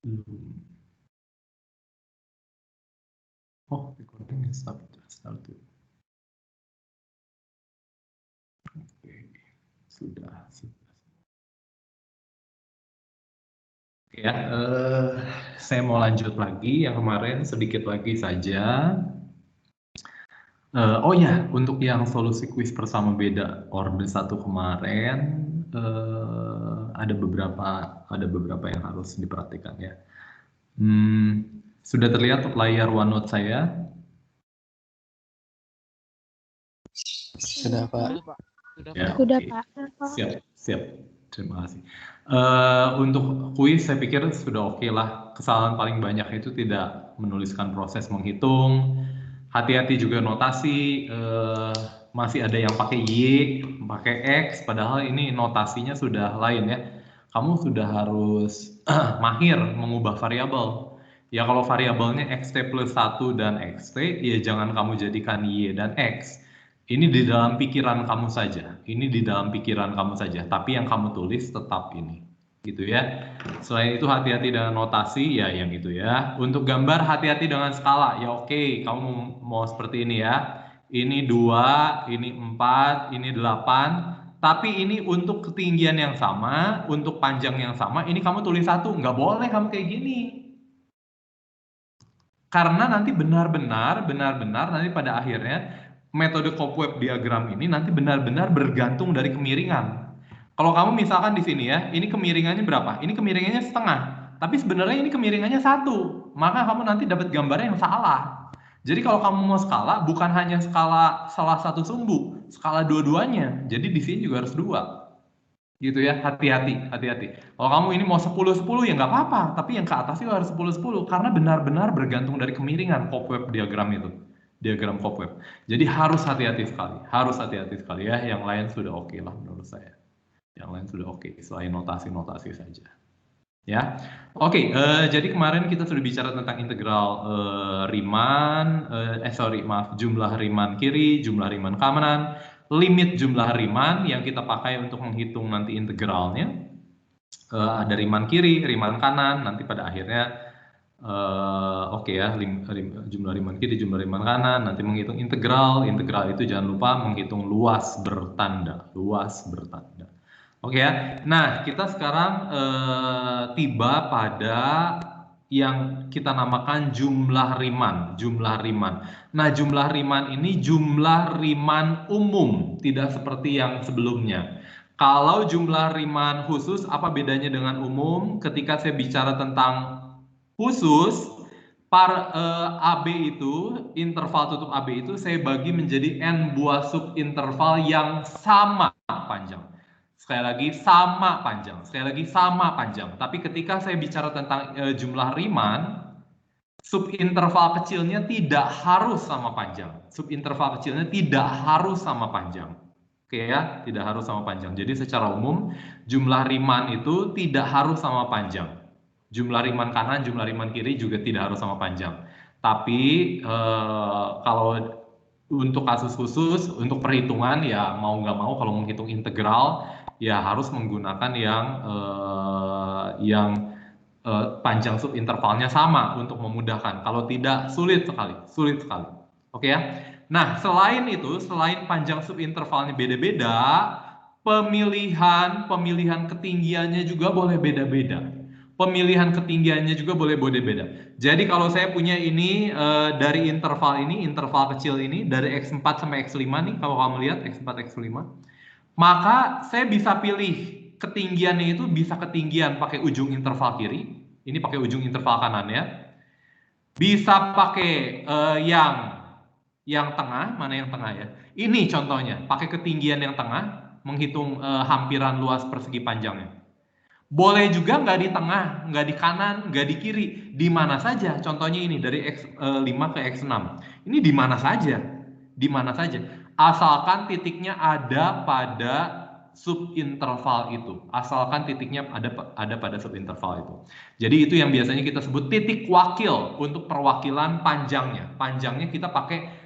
Belum. Oh, recording is started. Oke, sudah. Oke ya, saya mau lanjut lagi yang kemarin sedikit lagi saja. Oh ya, untuk yang solusi kuis bersama beda orde 1 kemarin, ada beberapa yang harus diperhatikan ya. Sudah terlihat layar OneNote saya? Sudah, Pak. Ya, Sudah, oke. Pak. Siap. Terima kasih. Untuk kuis saya pikir sudah oke lah. Kesalahan paling banyak itu tidak menuliskan proses menghitung. Hati-hati juga notasi. Masih ada yang pakai Y, pakai X, padahal ini notasinya sudah lain ya. Kamu sudah harus mahir mengubah variabel. Ya kalau variabelnya xt plus 1 dan xt, ya jangan kamu jadikan Y dan X. Ini di dalam pikiran kamu saja. Ini di dalam pikiran kamu saja. Tapi yang kamu tulis tetap ini. Gitu ya. Selain itu hati-hati dengan notasi, ya yang itu ya. Untuk gambar hati-hati dengan skala. Ya oke, kamu mau seperti ini ya. Ini 2, ini 4, ini 8. Tapi ini untuk ketinggian yang sama, untuk panjang yang sama, ini kamu tulis 1. Nggak boleh kamu kayak gini. Karena nanti benar-benar nanti pada akhirnya metode cobweb diagram ini nanti benar-benar bergantung dari kemiringan. Kalau kamu misalkan di sini ya, ini kemiringannya berapa? Ini kemiringannya setengah. Tapi sebenarnya ini kemiringannya 1. Maka kamu nanti dapat gambarnya yang salah. Jadi kalau kamu mau skala, bukan hanya skala salah satu sumbu, skala dua-duanya. Jadi di sini juga harus 2. Gitu ya, hati-hati. Kalau kamu ini mau 10-10 ya nggak apa-apa, tapi yang ke atas itu harus 10-10 karena benar-benar bergantung dari kemiringan cobweb diagram itu, diagram cobweb. Jadi harus hati-hati sekali ya. Yang lain sudah oke lah menurut saya. Yang lain sudah oke, selain notasi-notasi saja. Ya, oke. Jadi kemarin kita sudah bicara tentang integral jumlah Riemann kiri, jumlah Riemann kanan, limit jumlah Riemann yang kita pakai untuk menghitung nanti integralnya. Ada Riemann kiri, Riemann kanan, nanti pada akhirnya jumlah Riemann kiri, jumlah Riemann kanan, nanti menghitung integral itu jangan lupa menghitung luas bertanda. Oke ya. Nah, kita sekarang tiba pada yang kita namakan jumlah Riemann. Nah, jumlah Riemann ini jumlah Riemann umum, tidak seperti yang sebelumnya. Kalau jumlah Riemann khusus, apa bedanya dengan umum? Ketika saya bicara tentang khusus, AB itu, interval tutup AB itu saya bagi menjadi n buah subinterval yang sama panjang. Sekali lagi sama panjang. Tapi ketika saya bicara tentang jumlah Riemann, subinterval kecilnya tidak harus sama panjang. Oke ya, tidak harus sama panjang. Jadi secara umum jumlah Riemann itu tidak harus sama panjang. Jumlah Riemann kanan, jumlah Riemann kiri juga tidak harus sama panjang. Tapi kalau untuk kasus khusus, untuk perhitungan ya mau nggak mau kalau menghitung integral ya harus menggunakan yang panjang subintervalnya sama untuk memudahkan. Kalau tidak sulit sekali. Oke ya. Nah, selain itu, selain panjang subintervalnya beda-beda, pemilihan ketinggiannya juga boleh beda-beda. Jadi kalau saya punya ini dari interval kecil ini dari X4 sampai X5 nih, kalau kamu lihat X4 X5, maka saya bisa pilih ketinggiannya itu bisa ketinggian pakai ujung interval kiri, ini pakai ujung interval kanan ya. Bisa pakai yang tengah, mana yang tengah ya? Ini contohnya, pakai ketinggian yang tengah, menghitung hampiran luas persegi panjangnya. Boleh juga nggak di tengah, nggak di kanan, nggak di kiri, di mana saja. Contohnya ini dari X5 ke X6. Ini di mana saja. Asalkan titiknya ada pada subinterval itu. Jadi itu yang biasanya kita sebut titik wakil untuk perwakilan panjangnya. Panjangnya kita pakai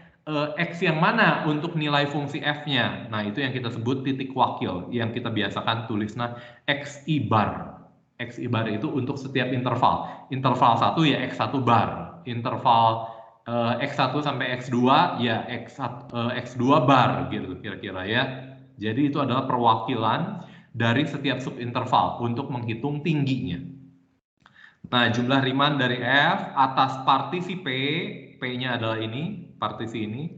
X yang mana untuk nilai fungsi F-nya. Nah, itu yang kita sebut titik wakil, yang kita biasakan tulisnya XI bar. XI bar itu untuk setiap interval. Interval 1 ya X1 bar. Interval X1 sampai X2 ya X2 bar gitu kira-kira ya. Jadi itu adalah perwakilan dari setiap subinterval untuk menghitung tingginya. Nah, jumlah Riemann dari F atas partisi P, P-nya adalah ini, partisi ini,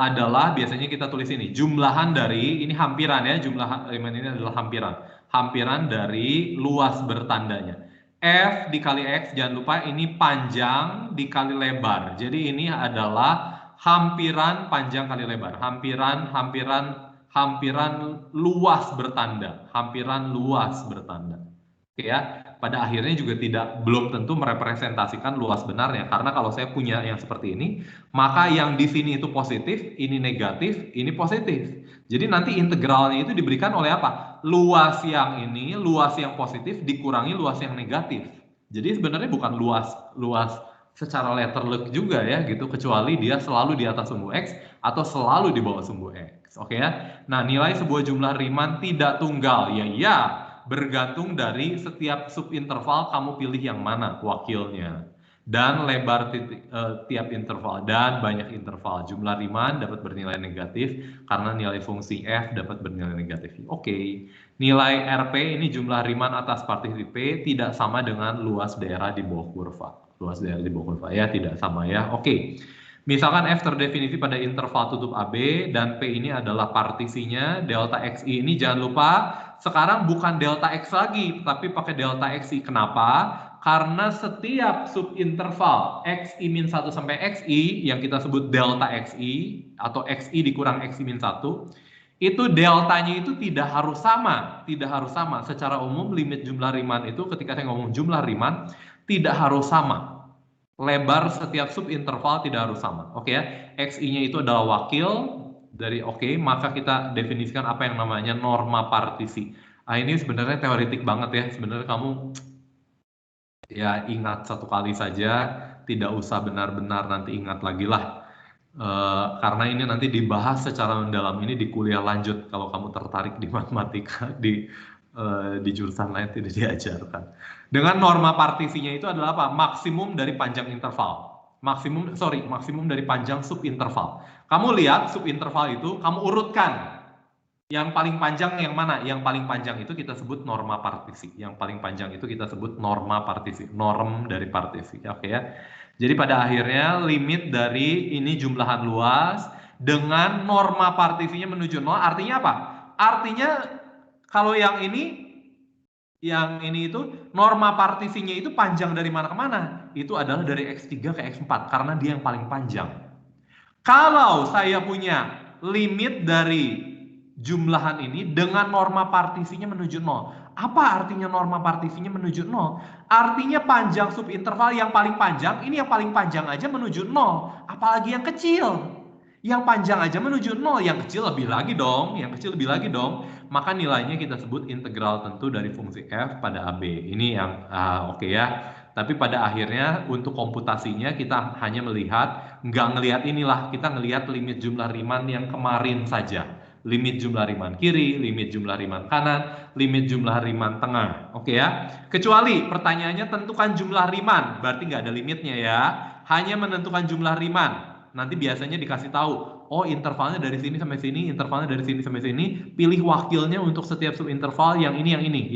adalah biasanya kita tulis ini, jumlahan dari, ini hampiran ya, jumlah Riemann ini adalah hampiran. Hampiran dari luas bertandanya. F dikali X, jangan lupa ini panjang dikali lebar. Jadi ini adalah hampiran panjang kali lebar. Hampiran luas bertanda. Hampiran luas bertanda. Oke ya, pada akhirnya juga belum tentu merepresentasikan luas benarnya, karena kalau saya punya yang seperti ini, maka yang di sini itu positif, ini negatif, ini positif. Jadi nanti integralnya itu diberikan oleh apa? Luas yang ini, luas yang positif dikurangi luas yang negatif. Jadi sebenarnya bukan luas secara letterlek juga ya gitu, kecuali dia selalu di atas sumbu X atau selalu di bawah sumbu X. Oke ya. Nah, nilai sebuah jumlah Riemann tidak tunggal. Ya, bergantung dari setiap subinterval kamu pilih yang mana wakilnya, dan lebar tiap interval, dan banyak interval. Jumlah Riemann dapat bernilai negatif karena nilai fungsi F dapat bernilai negatif. Oke. Nilai RP ini jumlah Riemann atas partisi P tidak sama dengan luas daerah di bawah kurva. Luas daerah di bawah kurva ya tidak sama ya. Oke. Misalkan F terdefinisi pada interval tutup AB dan P ini adalah partisinya, delta XI ini jangan lupa sekarang bukan delta X lagi, tapi pakai delta XI. Kenapa? Karena setiap subinterval XI-1 sampai XI yang kita sebut delta XI atau XI dikurang XI-1, itu deltanya itu tidak harus sama. Tidak harus sama. Secara umum limit jumlah Riemann itu ketika saya ngomong jumlah Riemann tidak harus sama. Lebar setiap subinterval tidak harus sama. Oke ya, XI-nya itu adalah wakil dari maka kita definisikan apa yang namanya norma partisi. Nah, ini sebenarnya teoretik banget ya. Sebenarnya kamu ya ingat satu kali saja, tidak usah benar-benar nanti ingat lagi lah. Karena ini nanti dibahas secara mendalam ini di kuliah lanjut kalau kamu tertarik di matematika di jurusan lain tidak diajarkan. Dengan norma partisinya itu adalah apa? Maksimum dari panjang interval. Maksimum dari panjang subinterval. Kamu lihat subinterval itu, kamu urutkan. Yang paling panjang yang mana? Yang paling panjang itu kita sebut norma partisi. Yang paling panjang itu kita sebut norma partisi. Norm dari partisi. Oke ya. Jadi pada akhirnya limit dari ini jumlahan luas dengan norma partisinya menuju 0. Artinya apa? Artinya kalau yang ini itu norma partisinya itu panjang dari mana ke mana? Itu adalah dari X3 ke X4 karena dia yang paling panjang. Kalau saya punya limit dari jumlahan ini dengan norma partisinya menuju 0. Apa artinya norma partisinya menuju 0? Artinya panjang subinterval yang paling panjang, ini yang paling panjang aja menuju 0. Apalagi yang kecil. Yang panjang aja menuju 0, yang kecil lebih lagi dong. Maka nilainya kita sebut integral tentu dari fungsi F pada AB. Ini yang oke ya. Tapi pada akhirnya untuk komputasinya kita hanya nggak ngelihat inilah, kita ngelihat limit jumlah Riemann yang kemarin saja. Limit jumlah Riemann kiri, limit jumlah Riemann kanan, limit jumlah Riemann tengah. Oke ya. Kecuali pertanyaannya tentukan jumlah Riemann, berarti nggak ada limitnya ya. Hanya menentukan jumlah Riemann. Nanti biasanya dikasih tahu, oh intervalnya dari sini sampai sini, intervalnya dari sini sampai sini, pilih wakilnya untuk setiap subinterval yang ini.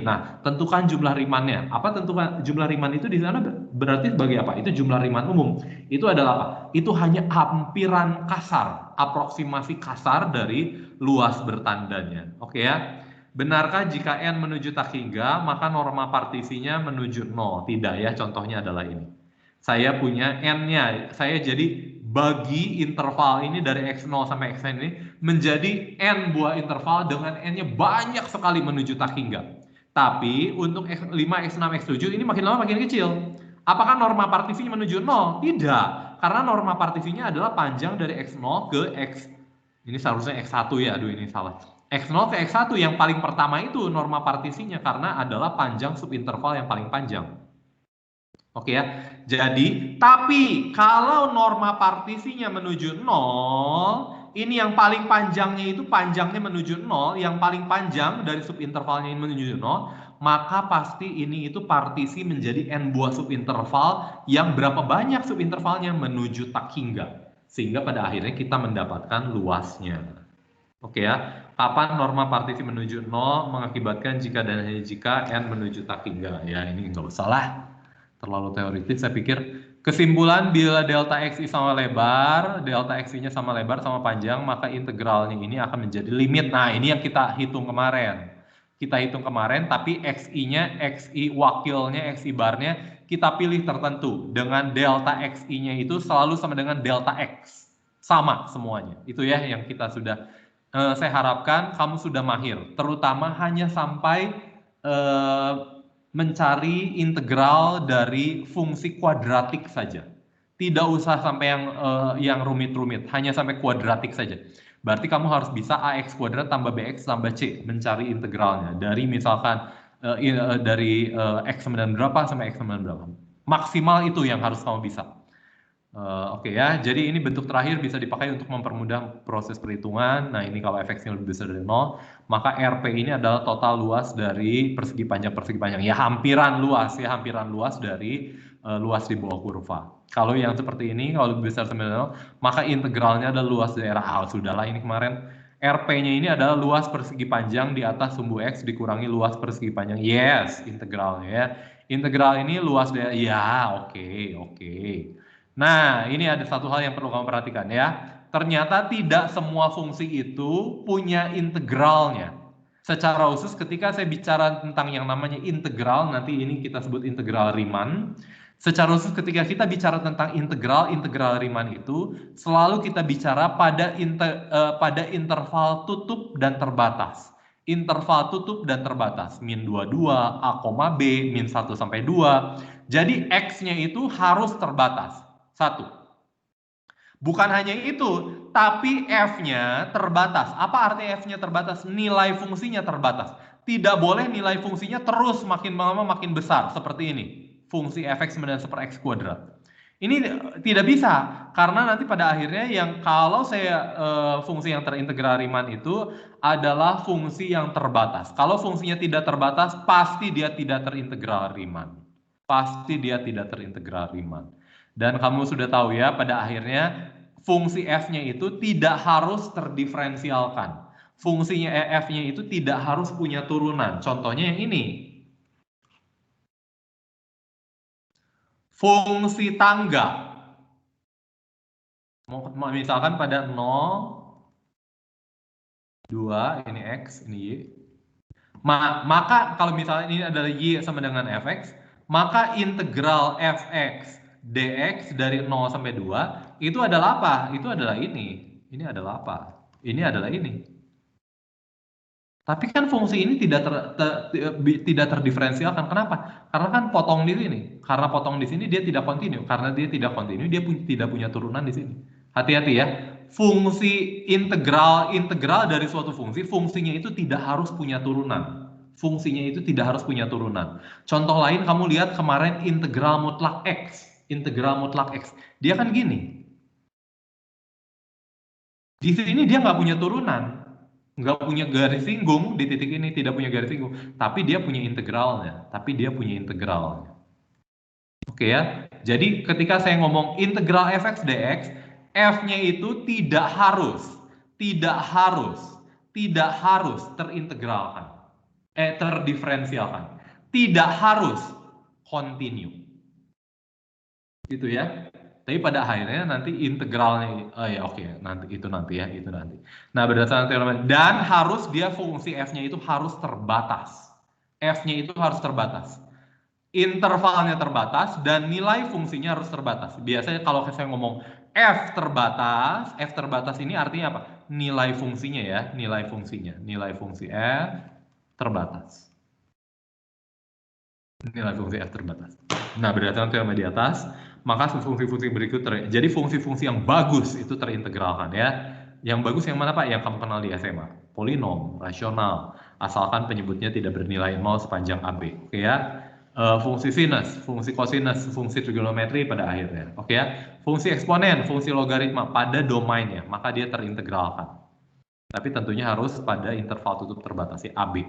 Nah, tentukan jumlah Riemann-nya. Apa tentukan jumlah Riemann itu di sana berarti sebagai apa? Itu jumlah Riemann umum. Itu adalah apa? Itu hanya hampiran kasar, aproksimasi kasar dari luas bertandanya. Oke ya. Benarkah jika n menuju tak hingga, maka norma partisinya menuju 0? Tidak ya, contohnya adalah ini. Saya punya n-nya, saya jadi bagi interval ini dari x0 sampai xn ini menjadi n buah interval dengan n-nya banyak sekali menuju tak hingga. Tapi untuk x5, x6, x7 ini makin lama makin kecil. Apakah norma partisinya menuju 0? Tidak, karena norma partisinya adalah panjang dari x0 ke x. Ini seharusnya x1 ya, aduh ini salah. X0 ke x1 yang paling pertama itu norma partisinya karena adalah panjang subinterval yang paling panjang. Oke ya, jadi tapi kalau norma partisinya menuju 0, Ini yang paling panjangnya itu panjangnya menuju 0, yang paling panjang dari subintervalnya ini menuju 0, maka pasti ini itu partisi menjadi n buah subinterval yang berapa banyak subintervalnya menuju tak hingga. Sehingga pada akhirnya kita mendapatkan luasnya. Oke ya, kapan norma partisi menuju 0 mengakibatkan jika dan hanya jika n menuju tak hingga. Ya ini nggak usah lah, terlalu teoritis saya pikir. Kesimpulan bila delta xi sama lebar, delta xi-nya sama lebar sama panjang, maka integralnya ini akan menjadi limit. Nah ini yang kita hitung kemarin. Kita hitung kemarin, tapi xi-nya, xi wakilnya, xi barnya, kita pilih tertentu. Dengan delta xi-nya itu selalu sama dengan delta x. Sama semuanya. Itu ya yang kita sudah, saya harapkan kamu sudah mahir. Terutama hanya sampai mencari integral dari fungsi kuadratik saja. Tidak usah sampai yang rumit-rumit, hanya sampai kuadratik saja. Berarti kamu harus bisa ax kuadrat tambah bx tambah c, mencari integralnya. Dari misalkan dari x sama dengan berapa sampai x sama dengan berapa. Maksimal itu yang harus kamu bisa. Oke ya, jadi ini bentuk terakhir bisa dipakai untuk mempermudah proses perhitungan. Nah ini kalau fx-nya lebih besar dari 0, maka RP ini adalah total luas dari persegi panjang. Ya hampiran luas dari luas di bawah kurva. Kalau yang seperti ini, kalau lebih besar dari 0, maka integralnya adalah luas daerah A. Sudahlah ini kemarin. RP-nya ini adalah luas persegi panjang di atas sumbu X dikurangi luas persegi panjang. Yes, integralnya ya. Integral ini luas daerah, ya oke. Nah, ini ada satu hal yang perlu kamu perhatikan ya. Ternyata tidak semua fungsi itu punya integralnya. Secara khusus ketika saya bicara tentang yang namanya integral, nanti ini kita sebut integral Riemann. Secara khusus ketika kita bicara tentang integral Riemann itu, selalu kita bicara pada interval tutup dan terbatas. Interval tutup dan terbatas, min 22, A, B, min 1 sampai 2. Jadi X-nya itu harus terbatas. 1. Bukan hanya itu, tapi F-nya terbatas. Apa arti F-nya terbatas? Nilai fungsinya terbatas. Tidak boleh nilai fungsinya terus makin lama makin besar, seperti ini. Fungsi fx sama dengan 1 per x kuadrat. Ini tidak bisa, karena nanti pada akhirnya yang kalau saya fungsi yang terintegral Riemann itu adalah fungsi yang terbatas. Kalau fungsinya tidak terbatas, pasti dia tidak terintegral Riemann. Dan kamu sudah tahu ya, pada akhirnya fungsi f-nya itu tidak harus terdiferensialkan. Fungsinya f-nya itu tidak harus punya turunan. Contohnya yang ini. Fungsi tangga. Misalkan pada 0, 2, ini x, ini y. Maka kalau misalnya ini adalah y sama dengan fx, maka integral fx dx dari 0 sampai 2 itu adalah apa? Itu adalah ini. Ini adalah apa? Ini adalah ini. Tapi kan fungsi ini tidak terdiferensialkan. Kenapa? Karena kan potong di sini. Karena potong di sini dia tidak kontinu. Karena dia tidak kontinu, dia tidak punya turunan di sini. Hati-hati ya. Fungsi integral dari suatu fungsi, fungsinya itu tidak harus punya turunan. Fungsinya itu tidak harus punya turunan. Contoh lain kamu lihat kemarin integral mutlak X. Dia kan gini. Di sini dia nggak punya turunan. Nggak punya garis singgung, di titik ini tidak punya garis singgung. Tapi dia punya integralnya. Oke ya. Jadi ketika saya ngomong integral fx dx, f-nya itu tidak harus terintegralkan. Terdiferensialkan. Tidak harus kontinu. Gitu ya. Tapi pada akhirnya nanti integralnya, nanti. Nah, berdasarkan teorema, dan harus dia fungsi f-nya itu harus terbatas. Intervalnya terbatas dan nilai fungsinya harus terbatas. Biasanya kalau saya ngomong f terbatas ini artinya apa? Nilai fungsi f terbatas. Nah, berdasarkan teorema di atas, maka fungsi-fungsi berikut jadi fungsi-fungsi yang bagus itu terintegralkan ya. Yang bagus yang mana Pak? Yang kamu kenal di SMA. Polinom, rasional, asalkan penyebutnya tidak bernilai 0 sepanjang AB. Oke ya. fungsi sinus, fungsi kosinus, fungsi trigonometri pada akhirnya. Oke ya. Fungsi eksponen, fungsi logaritma pada domainnya, maka dia terintegralkan. Tapi tentunya harus pada interval tutup terbatasi AB.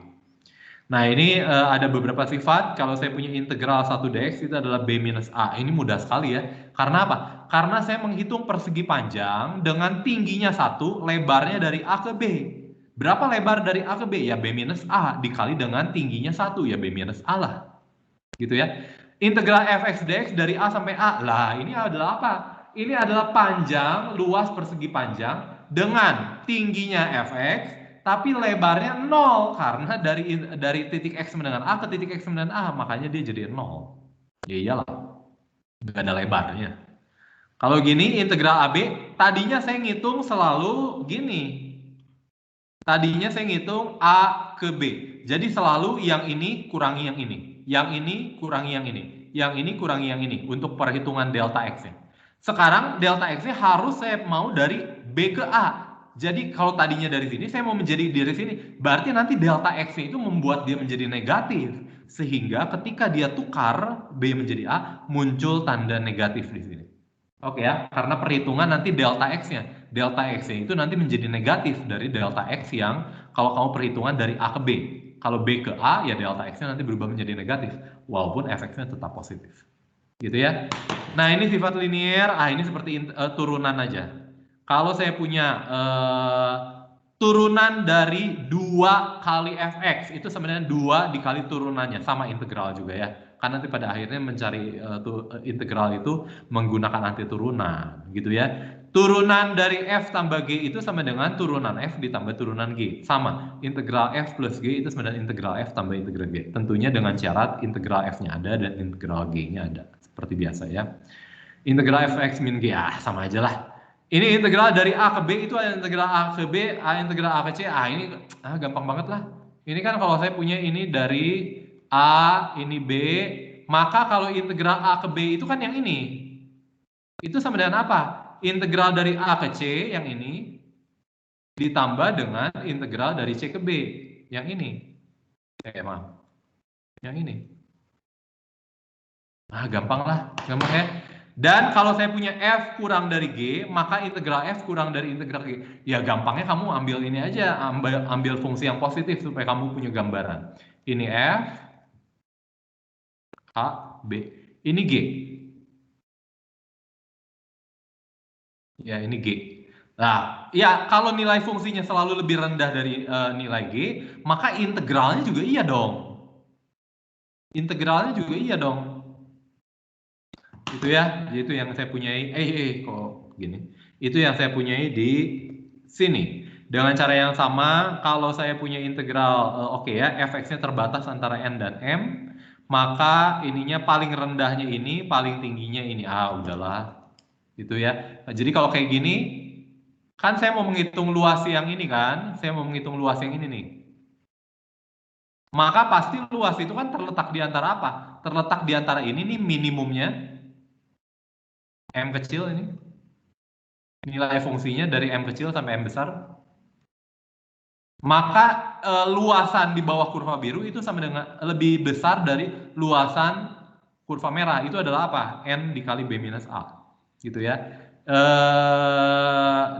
Nah, ini ada beberapa sifat. Kalau saya punya integral 1 dx itu adalah B minus A. Ini mudah sekali ya. Karena apa? Karena saya menghitung persegi panjang dengan tingginya 1, lebarnya dari A ke B. Berapa lebar dari A ke B? Ya B minus A dikali dengan tingginya 1, ya B minus A lah. Gitu ya. Integral fx dx dari A sampai A. Lah, ini adalah apa? Ini adalah panjang, luas persegi panjang dengan tingginya fx, tapi lebarnya 0 karena dari titik x sama dengan A ke titik x sama dengan A, makanya dia jadi 0. Ya iyalah, nggak ada lebarnya. Kalau gini integral AB, tadinya saya ngitung selalu gini. Tadinya saya ngitung A ke B. Jadi selalu yang ini kurangi yang ini. Yang ini kurangi yang ini. Yang ini kurangi yang ini untuk perhitungan delta X-nya. Sekarang delta X-nya harus saya mau dari B ke A. Jadi kalau tadinya dari sini, saya mau menjadi dari sini. Berarti nanti delta X-nya itu membuat dia menjadi negatif. Sehingga ketika dia tukar B menjadi A, muncul tanda negatif di sini. Oke ya, karena perhitungan nanti delta X-nya. Delta X-nya itu nanti menjadi negatif dari delta X yang kalau kamu perhitungan dari A ke B. Kalau B ke A, ya delta X-nya nanti berubah menjadi negatif. Walaupun fx-nya tetap positif. Gitu ya. Nah, ini sifat linier. Ini seperti turunan aja. Kalau saya punya turunan dari 2 kali fx, itu sebenarnya 2 dikali turunannya, sama integral juga ya. Karena nanti pada akhirnya mencari integral itu menggunakan anti turunan, gitu ya. Turunan dari f tambah g itu sama dengan turunan f ditambah turunan g. Sama, integral f plus g itu sama dengan integral f tambah integral g. Tentunya dengan syarat integral f-nya ada dan integral g-nya ada. Seperti biasa ya. Integral fx min g, sama aja lah. Ini integral dari A ke B itu ada integral A ke B, integral A ke C. Ini gampang banget lah. Ini kan kalau saya punya ini dari A, ini B, maka kalau integral A ke B itu kan yang ini. Itu sama dengan apa? Integral dari A ke C yang ini ditambah dengan integral dari C ke B yang ini. Maaf. Yang ini. Gampang lah, gampang ya. Dan kalau saya punya F kurang dari G, maka integral F kurang dari integral G. Ya gampangnya kamu ambil ini aja, ambil fungsi yang positif supaya kamu punya gambaran. Ini F, H, B. Ini G. Ya, ini G. Nah, ya kalau nilai fungsinya selalu lebih rendah dari nilai G, maka integralnya juga iya dong. Integralnya juga iya dong. Itu ya, itu yang saya punyai. Kok gini? Itu yang saya punyai di sini. Dengan cara yang sama, kalau saya punya integral, oke ya, fx-nya terbatas antara n dan m, maka ininya paling rendahnya ini, paling tingginya ini. Udahlah. Itu ya. Jadi kalau kayak gini, kan saya mau menghitung luas yang ini kan, saya mau menghitung luas yang ini nih. Maka pasti luas itu kan terletak di antara apa? Terletak di antara ini nih minimumnya, M kecil ini. Nilai fungsinya dari M kecil sampai M besar. Maka luasan di bawah kurva biru itu sama dengan lebih besar dari luasan kurva merah. Itu adalah apa? N dikali B minus A. Gitu ya.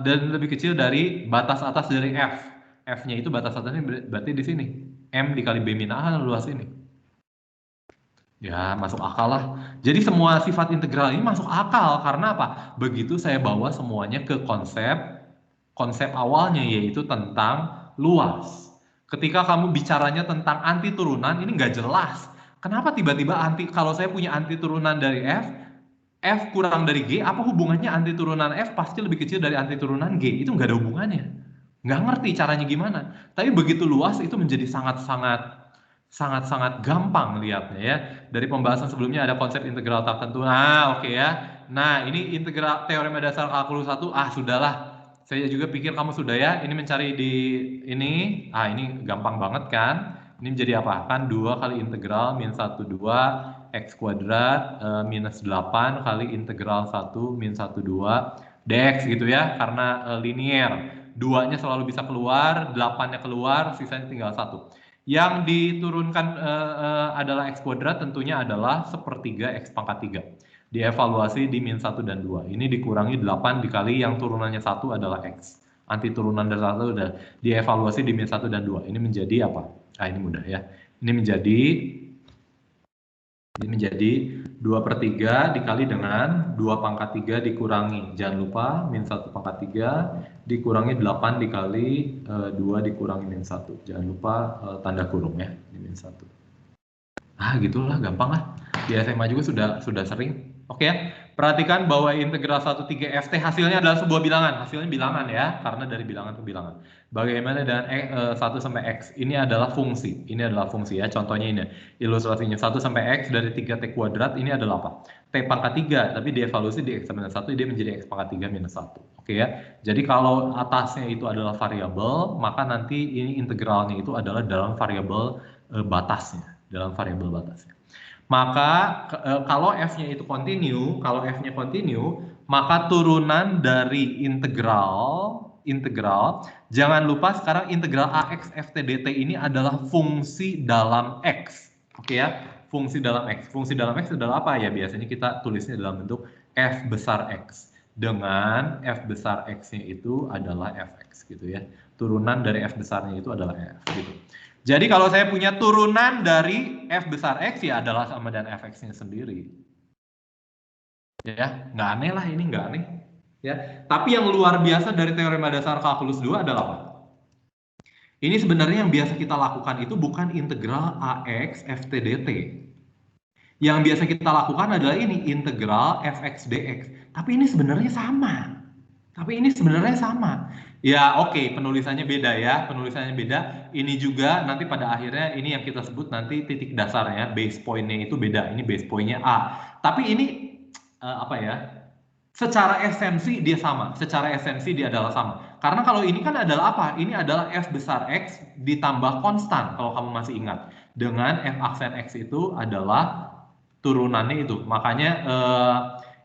Dan lebih kecil dari batas atas dari F. F-nya itu batas atasnya berarti di sini. M dikali B minus A luas ini. Ya, masuk akal lah. Jadi semua sifat integral ini masuk akal. Karena apa? Begitu saya bawa semuanya ke konsep awalnya, yaitu tentang luas. Ketika kamu bicaranya tentang anti turunan, ini nggak jelas. Kenapa tiba-tiba kalau saya punya anti turunan dari F kurang dari G, apa hubungannya anti turunan F pasti lebih kecil dari anti turunan G? Itu nggak ada hubungannya. Nggak ngerti caranya gimana. Tapi begitu luas itu menjadi sangat-sangat gampang lihatnya ya. Dari pembahasan sebelumnya ada konsep integral tertentu. Oke ya. Nah, ini integral teorema dasar kalkulus 1. Sudahlah. Saya juga pikir kamu sudah ya. Ini mencari di ini. Ini gampang banget kan? Ini menjadi apa? Kan 2 kali integral min 1 2 x kuadrat minus 8 kali integral 1 min 1 2 dx gitu ya. Karena linier. 2-nya selalu bisa keluar, 8-nya keluar, sisanya tinggal 1. Yang diturunkan adalah X kuadrat tentunya adalah 1/3 X pangkat 3. Dievaluasi di min 1 dan 2. Ini dikurangi 8 dikali yang turunannya 1 adalah X. Anti turunan dari 1 udah dievaluasi di min 1 dan 2. Ini menjadi apa? Ini mudah ya. Ini menjadi 2/3 dikali dengan 2 pangkat 3 dikurangi. Jangan lupa min 1 pangkat 3 dikurangi 8 dikali 2 dikurangi min 1. Jangan lupa tanda kurung ya di min 1. Gitulah, gampang lah. Di SMA juga sudah sering. Oke ya. Perhatikan bahwa integral 1/3 FT hasilnya adalah sebuah bilangan. Hasilnya bilangan ya, karena dari bilangan ke bilangan. Bagaimana dengan 1 sampai X? Ini adalah fungsi. Ini adalah fungsi ya. Contohnya ini. Ilustrasinya 1 sampai X dari 3T kuadrat ini adalah apa? T pangkat 3, tapi dievaluasi di X minus 1, dia menjadi X pangkat 3 minus 1. Oke ya. Jadi kalau atasnya itu adalah variabel, maka nanti ini integralnya itu adalah dalam variabel batasnya. Dalam variabel batasnya. Maka kalau F-nya itu continue, maka turunan dari integral, jangan lupa sekarang integral AX FT dt ini adalah fungsi dalam X. Oke ya, fungsi dalam X. Fungsi dalam X adalah apa ya? Biasanya kita tulisnya dalam bentuk F besar X. Dengan F besar X-nya itu adalah Fx gitu ya. Turunan dari F besarnya itu adalah F gitu. Jadi kalau saya punya turunan dari F besar X ya adalah sama dengan Fx-nya sendiri. Ya, nggak aneh lah ini, nggak aneh. Ya, tapi yang luar biasa dari teorema dasar kalkulus 2 adalah apa? Ini sebenarnya yang biasa kita lakukan itu bukan integral AX FT dt. Yang biasa kita lakukan adalah ini integral Fx dx. Tapi ini sebenarnya sama. Ya oke, penulisannya beda ya, Ini juga nanti pada akhirnya ini yang kita sebut nanti titik dasarnya, base point-nya itu beda. Ini base point-nya A. Tapi ini secara esensi dia sama. Dia adalah sama. Karena kalau ini kan adalah apa? Ini adalah F besar X ditambah konstan kalau kamu masih ingat. Dengan F aksen X itu adalah turunannya itu. Makanya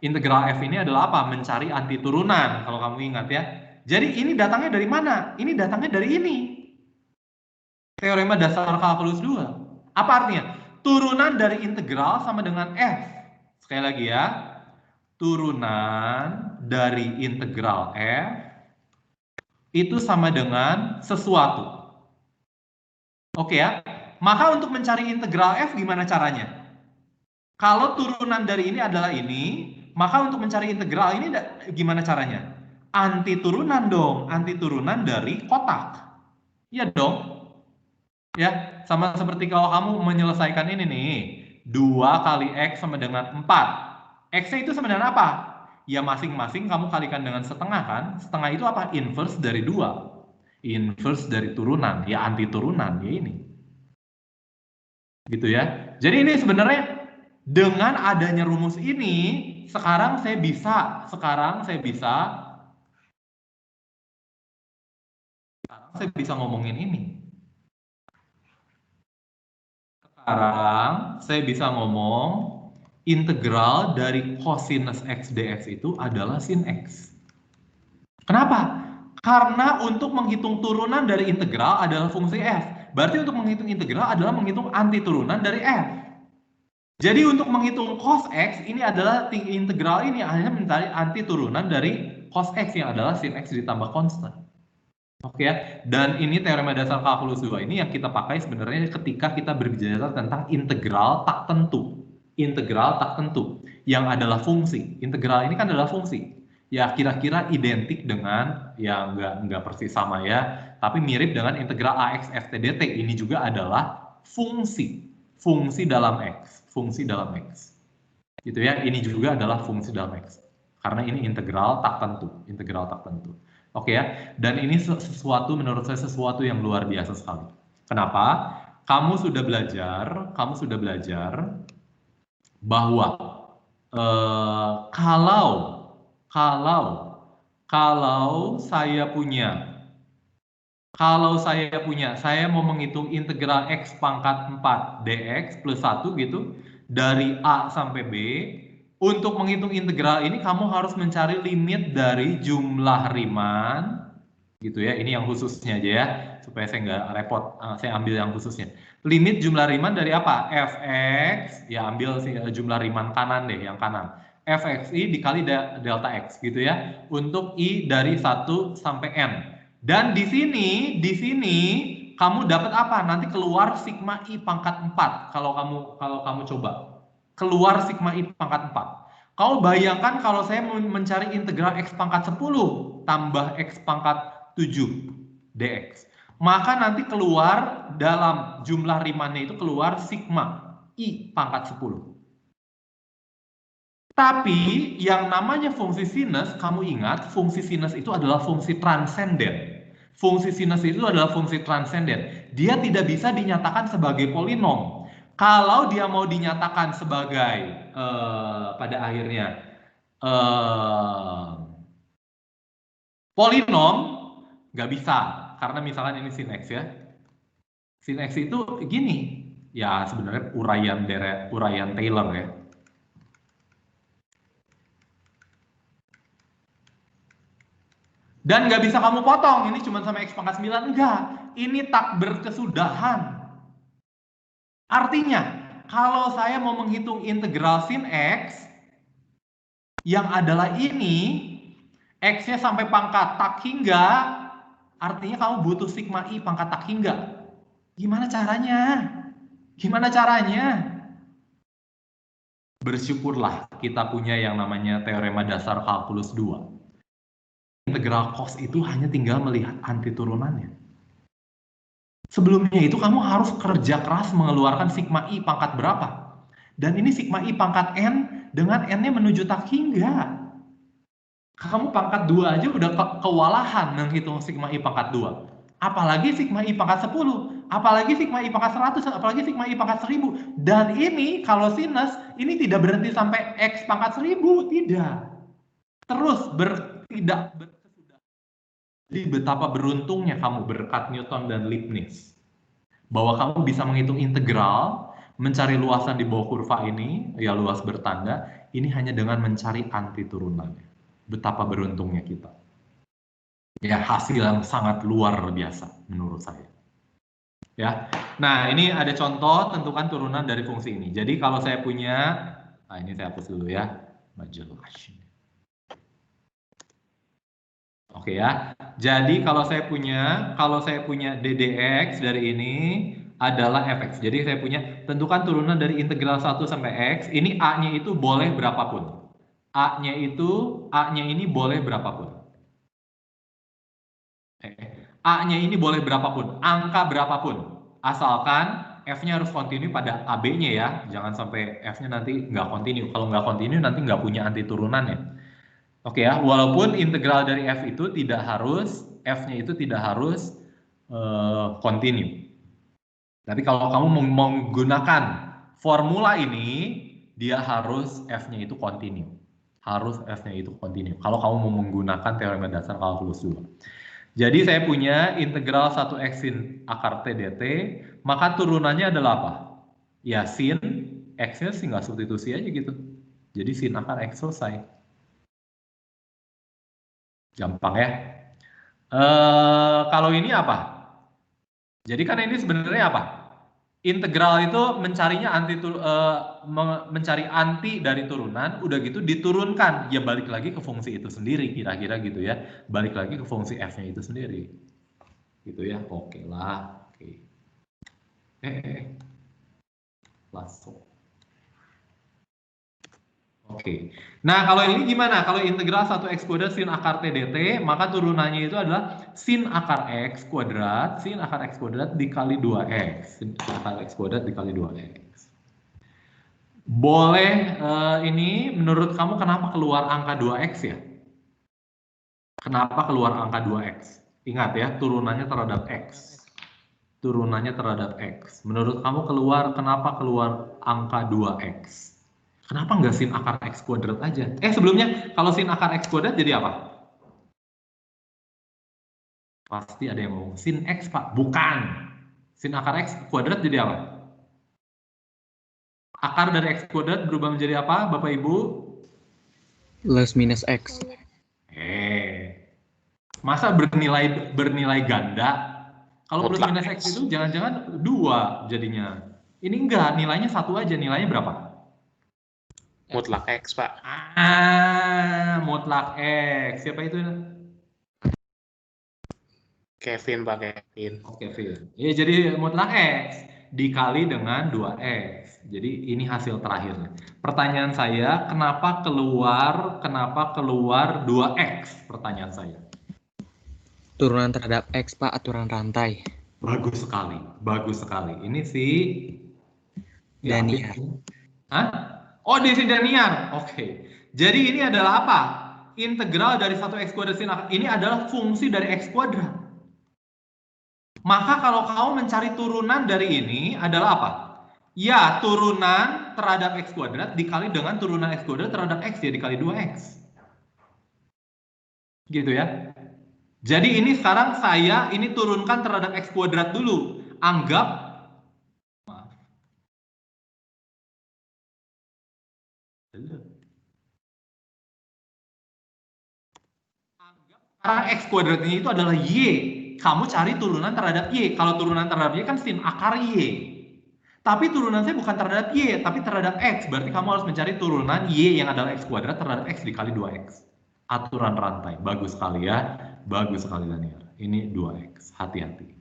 integral F ini adalah apa? Mencari anti turunan kalau kamu ingat ya. Jadi ini datangnya dari mana? Ini datangnya dari ini. Teorema dasar kalkulus 2. Apa artinya? Turunan dari integral sama dengan F. Sekali lagi ya. Turunan dari integral F itu sama dengan sesuatu. Oke ya. Maka untuk mencari integral F gimana caranya? Kalau turunan dari ini adalah ini, maka untuk mencari integral ini gimana caranya? Anti turunan dong, anti turunan dari kotak. Iya dong. Ya, sama seperti kalau kamu menyelesaikan ini nih. 2 kali X sama dengan 4. X-nya itu sama dengan apa? Ya masing-masing kamu kalikan dengan setengah kan? Setengah itu apa? Inverse dari 2. Inverse dari turunan, ya anti turunan, ya ini. Gitu ya. Jadi ini sebenarnya dengan adanya rumus ini, sekarang saya bisa ngomongin ini. Sekarang saya bisa ngomong integral dari cosinus X dx itu adalah sin X. Kenapa? Karena untuk menghitung turunan dari integral adalah fungsi F. Berarti untuk menghitung integral adalah menghitung anti turunan dari F. Jadi untuk menghitung cos X, ini adalah integral ini hanya mencari anti turunan dari cos X yang adalah sin X ditambah konstan. Oke ya, dan ini teorema dasar kalkulus 2 ini yang kita pakai sebenarnya ketika kita berbicara tentang integral tak tentu. Integral tak tentu, yang adalah fungsi. Integral ini kan adalah fungsi. Ya kira-kira identik dengan, ya nggak persis sama ya, tapi mirip dengan integral AX FT dt. Ini juga adalah fungsi. Fungsi dalam X. Gitu ya, ini juga adalah fungsi dalam X. Karena ini integral tak tentu. Oke ya, dan ini menurut saya sesuatu yang luar biasa sekali. Kenapa? Kamu sudah belajar bahwa saya mau menghitung integral X pangkat 4 dx plus 1 gitu, dari A sampai B, untuk menghitung integral ini kamu harus mencari limit dari jumlah Riemann Gitu ya, ini yang khususnya aja ya, supaya saya nggak repot, saya ambil yang khususnya. Limit jumlah Riemann dari apa? Fx, ya ambil jumlah Riemann kanan deh, yang kanan. Fxi dikali delta x gitu ya, untuk I dari 1 sampai N. Dan di sini kamu dapat apa? Nanti keluar sigma I pangkat 4 kalau kamu coba. Keluar sigma I pangkat 4. Kau bayangkan kalau saya mencari integral x pangkat 10 tambah x pangkat 7 dx. Maka nanti keluar dalam jumlah Riemann-nya itu keluar sigma I pangkat 10. Tapi yang namanya fungsi sinus, kamu ingat fungsi sinus itu adalah fungsi transenden. Fungsi sinus itu adalah fungsi transenden. Dia tidak bisa dinyatakan sebagai polinom. Kalau dia mau dinyatakan sebagai pada akhirnya polinom, nggak bisa. Karena misalkan ini sin x ya. Sin x itu gini. Ya sebenarnya uraian Taylor ya. Dan nggak bisa kamu potong, ini cuma sama X pangkat 9, enggak. Ini tak berkesudahan. Artinya, kalau saya mau menghitung integral sin X, yang adalah ini, X-nya sampai pangkat tak hingga, artinya kamu butuh sigma I pangkat tak hingga. Gimana caranya? Gimana caranya? Bersyukurlah kita punya yang namanya teorema dasar kalkulus 2. Integral cos itu hanya tinggal melihat antiturunannya. Sebelumnya itu kamu harus kerja keras mengeluarkan sigma I pangkat berapa. Dan ini sigma I pangkat N dengan N-nya menuju tak hingga. Kamu pangkat 2 aja udah kewalahan menghitung sigma I pangkat 2. Apalagi sigma I pangkat 10, apalagi sigma I pangkat 100, apalagi sigma I pangkat 1000. Dan ini kalau sinus, ini tidak berhenti sampai X pangkat 1000, tidak. Terus tidak berkesudahan. Jadi betapa beruntungnya kamu berkat Newton dan Leibniz. Bahwa kamu bisa menghitung integral, mencari luasan di bawah kurva ini, ya luas bertanda, ini hanya dengan mencari antiturunannya. Betapa beruntungnya kita. Ya hasil yang sangat luar biasa menurut saya. Ya, nah ini ada contoh tentukan turunan dari fungsi ini. Jadi kalau saya punya, nah ini saya hapus dulu ya, majelas. Oke ya. Jadi kalau saya punya ddx dari ini adalah fx. Jadi saya punya tentukan turunan dari integral 1 sampai x. Ini a-nya itu boleh berapapun. A-nya ini boleh berapapun. A-nya ini boleh berapapun, angka berapapun. Asalkan f-nya harus kontinu pada AB-nya ya. Jangan sampai f-nya nanti nggak kontinu. Kalau nggak kontinu nanti nggak punya anti turunannya. Oke ya, walaupun integral dari f itu tidak harus, f-nya itu tidak harus continue. Tapi kalau kamu menggunakan formula ini, dia harus f-nya itu continue. Harus f-nya itu continue. Kalau kamu mau menggunakan teorema dasar kalkulus 2. Jadi saya punya integral 1x sin akar t dt, maka turunannya adalah apa? Ya sin, x-nya tinggal substitusi aja gitu. Jadi sin akar x selesai. Gampang ya. Kalau ini apa? Jadi kan ini sebenarnya apa? Integral itu mencari anti dari turunan, udah gitu diturunkan, ya balik lagi ke fungsi itu sendiri, kira-kira gitu ya. Balik lagi ke fungsi f-nya itu sendiri. Gitu ya, oke lah. Oke. Langsung. Oke. Nah, kalau ini gimana? Kalau integral 1x kuadrat sin akar t dt, maka turunannya itu adalah sin akar x kuadrat dikali 2x. Sin akar x kuadrat dikali 2x. Boleh ini menurut kamu kenapa keluar angka 2x ya? Kenapa keluar angka 2x? Ingat ya, turunannya terhadap x. Turunannya terhadap x. Menurut kamu kenapa keluar angka 2x? Kenapa nggak sin akar x kuadrat aja? Sebelumnya, kalau sin akar x kuadrat jadi apa? Pasti ada yang ngomong, sin x Pak. Bukan. Sin akar x kuadrat jadi apa? Akar dari x kuadrat berubah menjadi apa, Bapak Ibu? Plus minus x. Masa bernilai ganda? Kalau plus minus X itu jangan-jangan 2 jadinya. Ini enggak, nilainya 1 aja. Nilainya berapa? Mutlak X, Pak. Mutlak X. Siapa itu? Kevin, Pak Kevin. Kevin. Ya, jadi mutlak X dikali dengan 2X. Jadi ini hasil terakhir. Pertanyaan saya, kenapa keluar 2X? Pertanyaan saya. Turunan terhadap X, Pak, aturan rantai. Bagus sekali, bagus sekali. Ini si Daniar. Hah? Oh, di sini Daniar. Oke. Jadi ini adalah apa? Integral dari 1X kuadrat sin akar. Ini adalah fungsi dari X kuadrat. Maka kalau kamu mencari turunan dari ini adalah apa? Ya, turunan terhadap X kuadrat dikali dengan turunan X kuadrat terhadap X, ya dikali 2X. Gitu ya. Jadi ini sekarang saya ini turunkan terhadap X kuadrat dulu. Anggap sekarang X kuadrat ini itu adalah Y. Kamu cari turunan terhadap Y. Kalau turunan terhadap Y kan sin akar Y. Tapi turunan saya bukan terhadap Y, tapi terhadap X. Berarti kamu harus mencari turunan Y yang adalah X kuadrat terhadap X dikali 2X. Aturan rantai. Bagus sekali ya. Bagus sekali Daniel. Ini 2X. Hati-hati.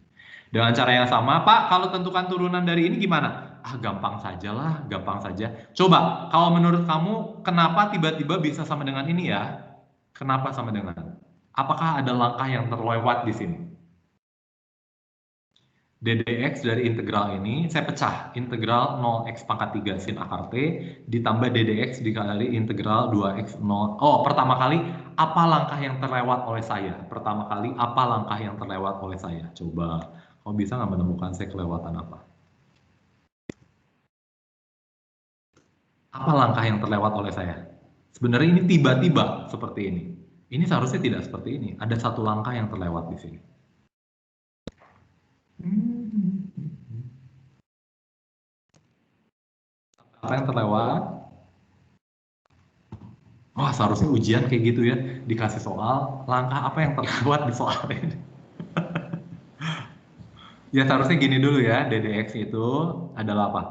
Dengan cara yang sama, Pak, kalau tentukan turunan dari ini gimana? Gampang saja lah. Gampang saja. Coba, kalau menurut kamu, kenapa tiba-tiba bisa sama dengan ini ya? Kenapa sama dengan? Apakah ada langkah yang terlewat di sini? ddx dari integral ini, saya pecah. Integral 0x pangkat 3 sin akar T, ditambah ddx dikali integral 2x 0. Oh, pertama kali, apa langkah yang terlewat oleh saya? Pertama kali, apa langkah yang terlewat oleh saya? Coba, kamu bisa nggak menemukan saya kelewatan apa? Apa langkah yang terlewat oleh saya? Sebenarnya ini tiba-tiba seperti ini. Ini seharusnya tidak seperti ini. Ada satu langkah yang terlewat di sini. Apa yang terlewat? Wah, seharusnya ujian kayak gitu ya. Dikasih soal, langkah apa yang terlewat di soal ini? Ya, seharusnya gini dulu ya. ddx itu adalah apa?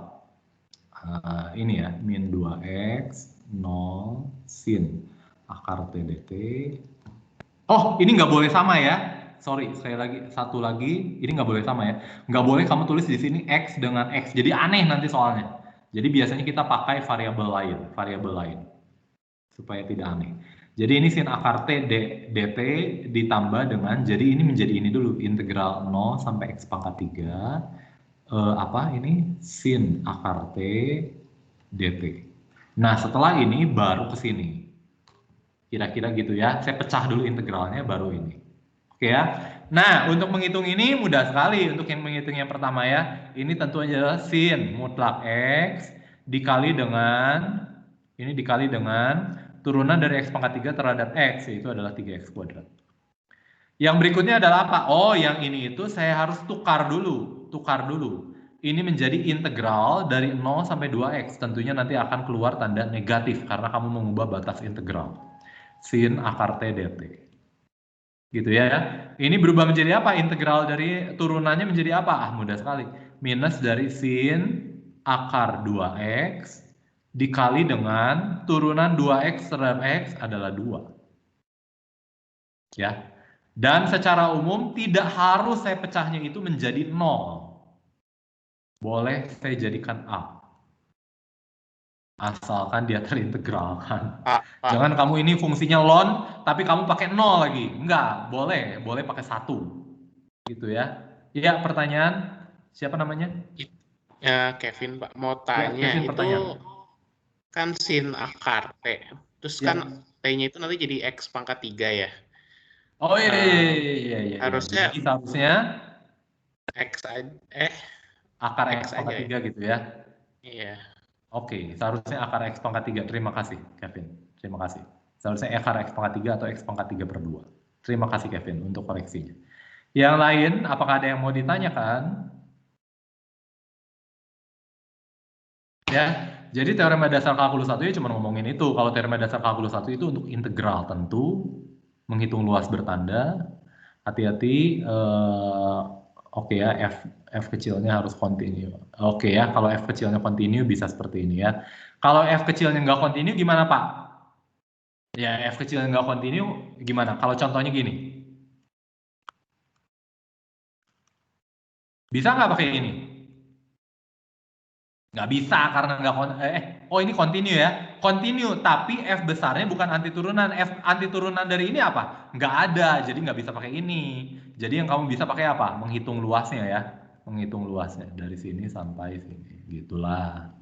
Ini ya, min 2x 0 sin akar T dt. Oh, ini nggak boleh sama ya. Sorry, sekali lagi, satu lagi, ini nggak boleh sama ya. Nggak boleh kamu tulis di sini X dengan X. Jadi aneh nanti soalnya. Jadi biasanya kita pakai variabel lain. Supaya tidak aneh. Jadi ini sin akar T dt ditambah dengan, jadi ini menjadi ini dulu, integral 0 sampai X pangkat 3. Ini sin akar T dt. Nah, setelah ini baru ke sini. Kira-kira gitu ya. Saya pecah dulu integralnya, baru ini. Oke ya. Nah, untuk menghitung ini mudah sekali. Untuk yang menghitung yang pertama ya, ini tentu adalah sin mutlak X dikali dengan, ini dikali dengan turunan dari X pangkat 3 terhadap X, yaitu adalah 3X kuadrat. Yang berikutnya adalah apa? Oh, yang ini itu saya harus tukar dulu. Ini menjadi integral dari 0 sampai 2X. Tentunya nanti akan keluar tanda negatif karena kamu mengubah batas integral. Sin akar T dt. Gitu ya. Ini berubah menjadi apa? Integral dari turunannya menjadi apa? Mudah sekali. Minus dari sin akar 2X dikali dengan turunan 2X terhadap X adalah 2. Ya. Dan secara umum tidak harus saya pecahnya itu menjadi 0. Boleh saya jadikan A. Asalkan dia terintegralkan. Jangan kamu ini fungsinya ln, tapi kamu pakai 0 lagi. Enggak, boleh pakai 1. Gitu ya. Iya, pertanyaan. Siapa namanya? Ya, Kevin, Pak. Mau tanya, Kevin, itu kan sin akar T. Terus kan T-nya itu nanti jadi X pangkat 3 ya. Oh iya. Harusnya Jadi seharusnya X akar X pangkat 3 gitu ya. Iya. Oke, seharusnya akar X pangkat 3. Terima kasih, Kevin. Terima kasih. Seharusnya akar X pangkat 3 atau X pangkat 3/2. Terima kasih, Kevin, untuk koreksinya. Yang lain, apakah ada yang mau ditanyakan? Ya, jadi teorema dasar kalkulus 1 ya cuma ngomongin itu. Kalau teorema dasar kalkulus 1 itu untuk integral tentu, menghitung luas bertanda, Hati-hati, oke ya, F kecilnya harus continue. Oke ya, kalau F kecilnya continue bisa seperti ini ya. Kalau F kecilnya nggak continue gimana Pak? Ya, F kecilnya nggak continue gimana? Kalau contohnya gini. Bisa nggak pakai ini? Nggak bisa karena nggak oh ini continue ya, continue tapi F besarnya bukan anti turunan. F anti turunan dari ini apa? Nggak ada, jadi nggak bisa pakai ini. Jadi yang kamu bisa pakai apa? Menghitung luasnya ya, menghitung luasnya dari sini sampai sini, gitulah,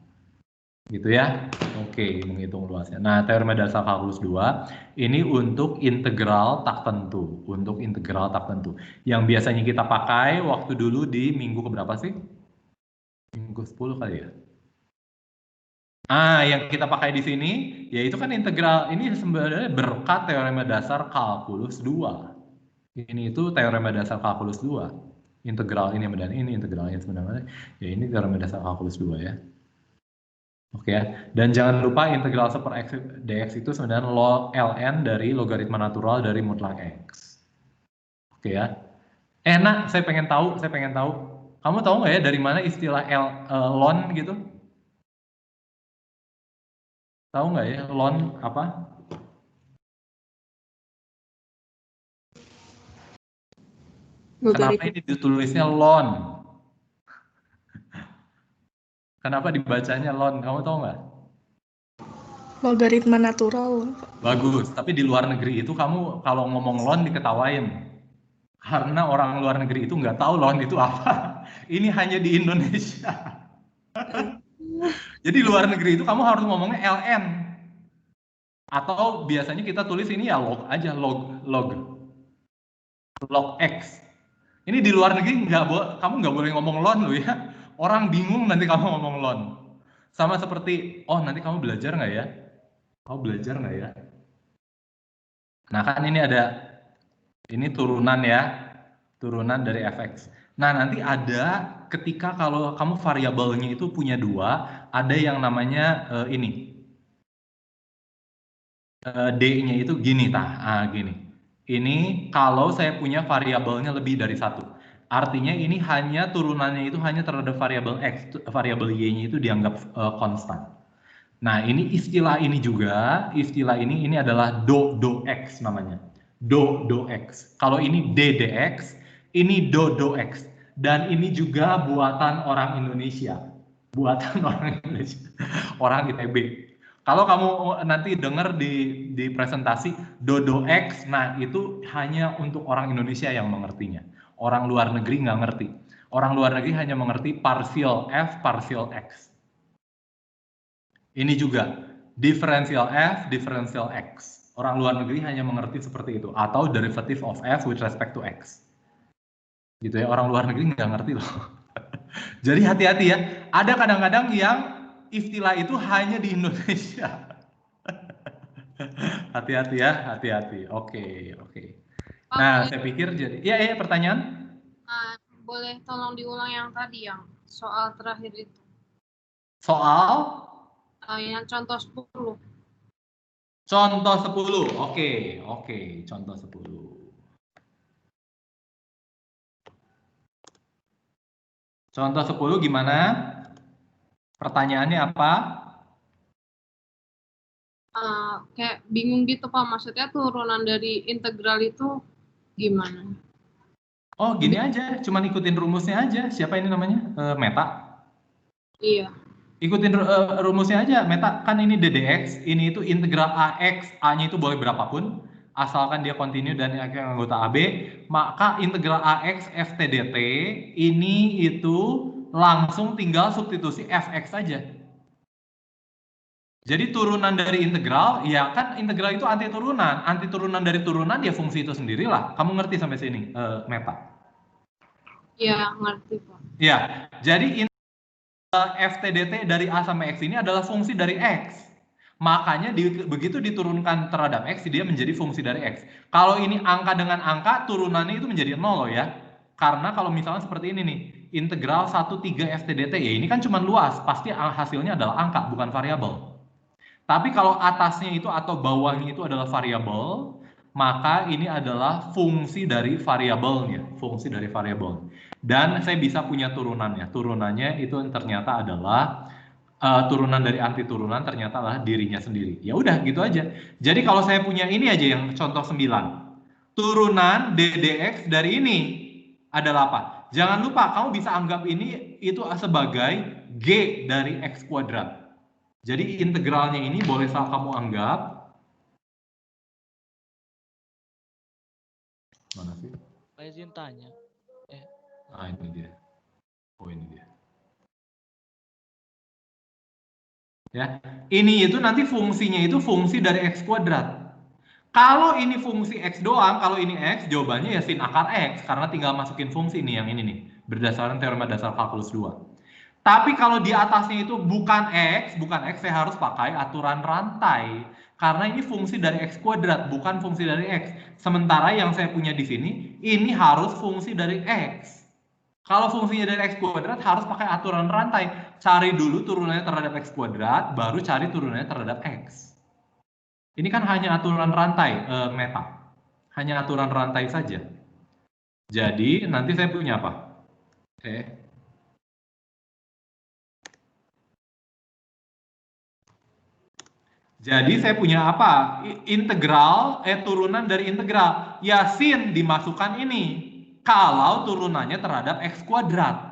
gitu ya. Oke, menghitung luasnya. Nah, teorema dasar kalkulus 2 ini untuk integral tak tentu, untuk integral tak tentu. Yang biasanya kita pakai waktu dulu di minggu keberapa sih? Minggu 10 kali ya. Yang kita pakai di sini yaitu kan integral ini sebenarnya berkat teorema dasar kalkulus 2. Ini itu teorema dasar kalkulus 2. Integral ini dan ini integralnya sebenarnya ya ini teorema dasar kalkulus 2 ya. Oke ya. Dan jangan lupa integral super x dx itu sebenarnya ln dari logaritma natural dari mutlak x. Oke ya. Nah, saya pengen tahu. Kamu tahu nggak ya dari mana istilah ln gitu? Tahu nggak ya ln apa? Kenapa ini ditulisnya ln? Kenapa dibacanya ln? Kamu tahu nggak? Logaritma natural. Bagus. Tapi di luar negeri itu kamu kalau ngomong ln diketawain. Karena orang luar negeri itu nggak tahu ln itu apa. Ini hanya di Indonesia. Jadi luar negeri itu kamu harus ngomongnya ln. Atau biasanya kita tulis ini ya log aja, log x. Ini di luar negeri kamu nggak boleh ngomong ln loh ya. Orang bingung nanti kamu ngomong ln. Sama seperti, nanti kamu belajar nggak ya? Kamu belajar nggak ya? Nah kan ini turunan ya, turunan dari fx. Nah nanti ada ketika kalau kamu variabelnya itu punya 2, ada yang namanya ini. D-nya itu gini gini. Ini kalau saya punya variabelnya lebih dari 1. Artinya ini hanya turunannya itu hanya terhadap variabel x, variabel y-nya itu dianggap konstan. Nah, ini istilah ini adalah do x namanya. Do x. Kalau ini d dx, ini do x. Dan ini juga buatan orang Indonesia. Orang ITB. Kalau kamu nanti dengar di presentasi do x, nah itu hanya untuk orang Indonesia yang mengertinya. Orang luar negeri nggak ngerti. Orang luar negeri hanya mengerti partial f, partial x. Ini juga differential f, differential x. Orang luar negeri hanya mengerti seperti itu. Atau derivative of f with respect to x. Gitu ya, orang luar negeri nggak ngerti loh. Jadi hati-hati ya. Ada kadang-kadang yang istilah itu hanya di Indonesia. Hati-hati ya, hati-hati. Oke. Nah, saya pikir jadi. Ya, pertanyaan? Boleh tolong diulang yang tadi, yang soal terakhir itu. Soal? Yang contoh 10. Contoh 10. Oke. Contoh 10. Contoh 10 gimana? Pertanyaannya apa? Kayak bingung gitu Pak, maksudnya turunan dari integral itu gimana? Oh gini aja, cuman ikutin rumusnya aja. Siapa ini namanya? Meta? Iya. Ikutin rumusnya aja, Meta. Kan ini ddx, ini itu integral ax, a-nya itu boleh berapapun, asalkan dia kontinu dan anggota AB, maka integral ax ft dt ini itu langsung tinggal substitusi fx saja. Jadi turunan dari integral, ya kan integral itu anti turunan dari turunan ya fungsi itu sendirilah. Kamu ngerti sampai sini, Meta? Iya, ngerti Pak. Ya, jadi ft dt dari a sampai x ini adalah fungsi dari x. Makanya begitu diturunkan terhadap x, dia menjadi fungsi dari x. Kalau ini angka dengan angka, turunannya itu menjadi 0 loh ya. Karena kalau misalnya seperti ini nih, integral 1/3 ft dt, ya ini kan cuma luas, pasti hasilnya adalah angka, bukan variabel. Tapi kalau atasnya itu atau bawahnya itu adalah variabel, maka ini adalah fungsi dari variabelnya, Dan saya bisa punya turunannya. Turunannya itu ternyata adalah turunan dari anti turunan ternyata adalah dirinya sendiri. Ya udah gitu aja. Jadi kalau saya punya ini aja yang contoh 9. Turunan ddx dari ini adalah apa? Jangan lupa kamu bisa anggap ini itu sebagai g dari x kuadrat. Jadi integralnya ini boleh kamu anggap mana sih? Pak izin tanya. Ini dia. Oh ini dia. Ya, ini itu nanti fungsinya itu fungsi dari x kuadrat. Kalau ini fungsi x doang, kalau ini x, jawabannya ya sin akar x karena tinggal masukin fungsi nih yang ini nih, berdasarkan teorema dasar kalkulus 2. Tapi kalau di atasnya itu bukan x, saya harus pakai aturan rantai. Karena ini fungsi dari x kuadrat, bukan fungsi dari x. Sementara yang saya punya di sini, ini harus fungsi dari x. Kalau fungsinya dari x kuadrat, harus pakai aturan rantai. Cari dulu turunannya terhadap x kuadrat, baru cari turunannya terhadap x. Ini kan hanya aturan rantai, meta. Hanya aturan rantai saja. Jadi, nanti saya punya apa? Oke. Jadi saya punya apa? Integral, turunan dari integral. Ya sin dimasukkan ini. Kalau turunannya terhadap x kuadrat.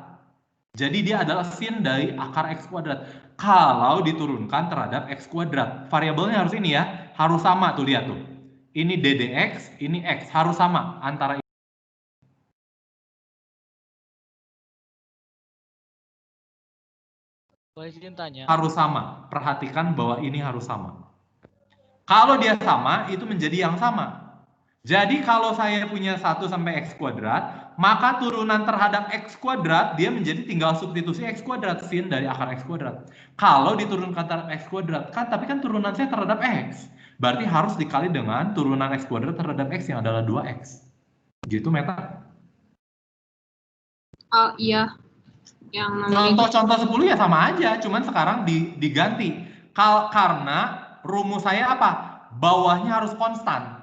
Jadi dia adalah sin dari akar x kuadrat. Kalau diturunkan terhadap x kuadrat. Variabelnya harus ini ya. Harus sama tuh, lihat tuh. Ini ddx, ini x. Harus sama antara ini. Harus sama. Perhatikan bahwa ini harus sama. Kalau dia sama, itu menjadi yang sama. Jadi kalau saya punya 1 sampai x kuadrat, maka turunan terhadap x kuadrat, dia menjadi tinggal substitusi x kuadrat, sin dari akar x kuadrat. Kalau diturunkan terhadap x kuadrat, kan tapi kan turunan saya terhadap x. Berarti harus dikali dengan turunan x kuadrat terhadap x yang adalah 2x. Gitu, Meta? Iya. Yang namanya contoh 10 ya sama aja, cuman sekarang diganti. Karena rumus saya apa? Bawahnya harus konstan.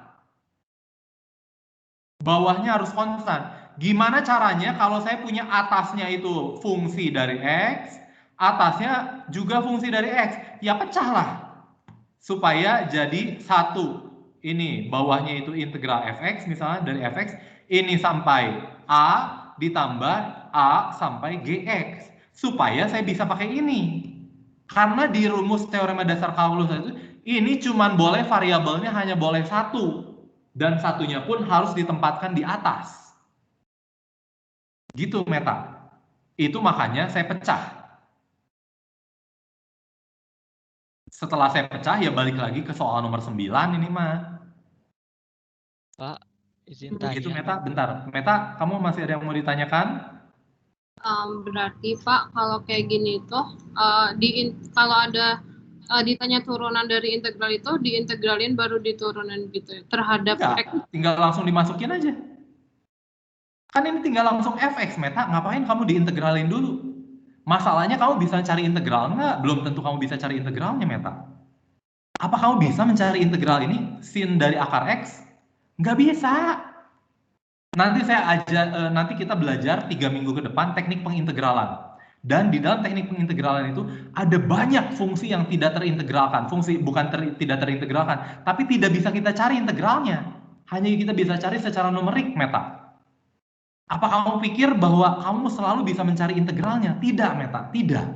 Gimana caranya kalau saya punya atasnya itu fungsi dari x, atasnya juga fungsi dari x? Ya pecahlah. Supaya jadi 1. Ini bawahnya itu integral fx, misalnya dari fx, ini sampai a ditambah a sampai gx. Supaya saya bisa pakai ini. Karena di rumus teorema dasar kalkulus itu, ini cuman boleh variabelnya hanya boleh 1. Dan satunya pun harus ditempatkan di atas. Gitu, Meta. Itu makanya saya pecah. Setelah saya pecah, ya balik lagi ke soal nomor 9 ini mah. Pak, izin tanya. Itu Meta, bentar. Meta, kamu masih ada yang mau ditanyakan? Berarti Pak, kalau kayak gini tuh, kalau ada ditanya turunan dari integral itu, diintegralin baru diturunin gitu ya, terhadap Enggak, x. tinggal langsung dimasukin aja. Kan ini tinggal langsung fx, Meta. Ngapain kamu diintegralin dulu? Masalahnya kamu bisa cari integral nggak? Belum tentu kamu bisa cari integralnya, Meta. Apa kamu bisa mencari integral ini sin dari akar x? Nggak bisa. Nanti kita belajar 3 minggu ke depan teknik pengintegralan. Dan di dalam teknik pengintegralan itu ada banyak fungsi yang tidak terintegralkan. Fungsi bukan tidak terintegralkan, tapi tidak bisa kita cari integralnya. Hanya kita bisa cari secara numerik, Meta. Apa kamu pikir bahwa kamu selalu bisa mencari integralnya? Tidak, Meta, tidak.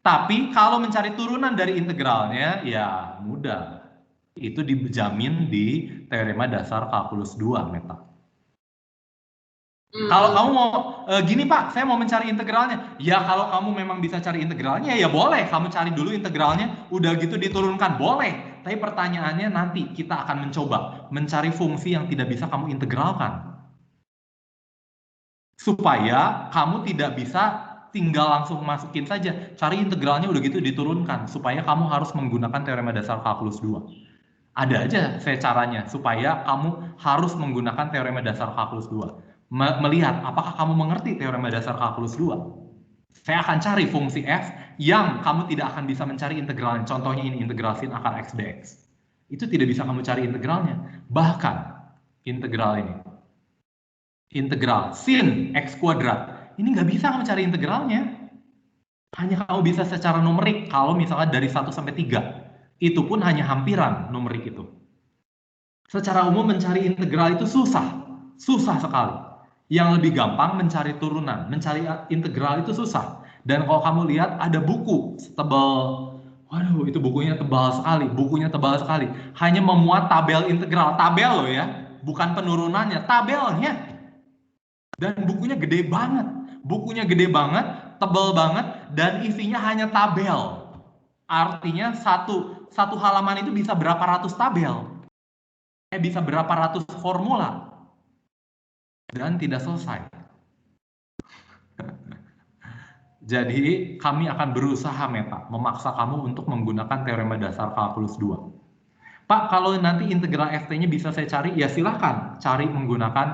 Tapi kalau mencari turunan dari integralnya, ya mudah. Itu dijamin di teorema dasar kalkulus 2, Meta. Kalau kamu mau gini Pak, saya mau mencari integralnya. Ya kalau kamu memang bisa cari integralnya, ya boleh. Kamu cari dulu integralnya, udah gitu diturunkan, boleh. Tapi pertanyaannya nanti kita akan mencoba mencari fungsi yang tidak bisa kamu integralkan. Supaya kamu tidak bisa tinggal langsung masukin saja. Cari integralnya udah gitu diturunkan. Supaya kamu harus menggunakan teorema dasar kalkulus 2. Ada aja saya caranya, supaya kamu harus menggunakan teorema dasar kalkulus 2. Melihat apakah kamu mengerti teorema dasar kalkulus 2. Saya akan cari fungsi f yang kamu tidak akan bisa mencari integralnya. Contohnya ini integral sin akar x dx. itu tidak bisa kamu cari integralnya. Bahkan integral ini, integral sin x kuadrat, ini nggak bisa kamu cari integralnya. Hanya kamu bisa secara numerik kalau misalnya dari 1 sampai 3. Itu pun hanya hampiran numerik itu. Secara umum mencari integral itu susah sekali. Yang lebih gampang mencari turunan, mencari integral itu susah. Dan kalau kamu lihat ada buku setebal, waduh itu bukunya tebal sekali, hanya memuat tabel integral, tabel loh ya, bukan penurunannya, tabelnya. Dan bukunya gede banget, tebal banget, dan isinya hanya tabel. Artinya satu halaman itu bisa berapa ratus tabel, bisa berapa ratus formula, dan tidak selesai. Jadi kami akan berusaha Meta, memaksa kamu untuk menggunakan teorema dasar kalkulus 2. Pak, kalau nanti integral ft-nya bisa saya cari, ya silahkan cari menggunakan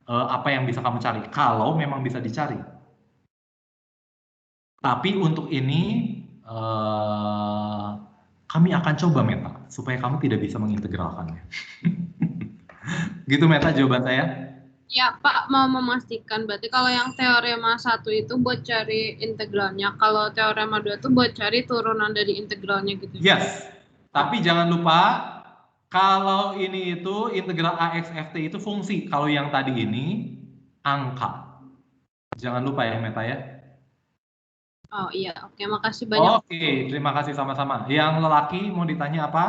apa yang bisa kamu cari, kalau memang bisa dicari. Tapi untuk ini kami akan coba Meta, supaya kamu tidak bisa mengintegralkannya. Gitu Meta jawaban saya. Ya, Pak, mau memastikan berarti kalau yang teorema 1 itu buat cari integralnya, kalau teorema 2 itu buat cari turunan dari integralnya gitu. Yes, tapi jangan lupa kalau ini itu integral AX FT itu fungsi, kalau yang tadi ini angka. Jangan lupa ya Meta ya. Oh iya, oke, makasih banyak. Oke, terima kasih sama-sama. Yang lelaki mau ditanya apa?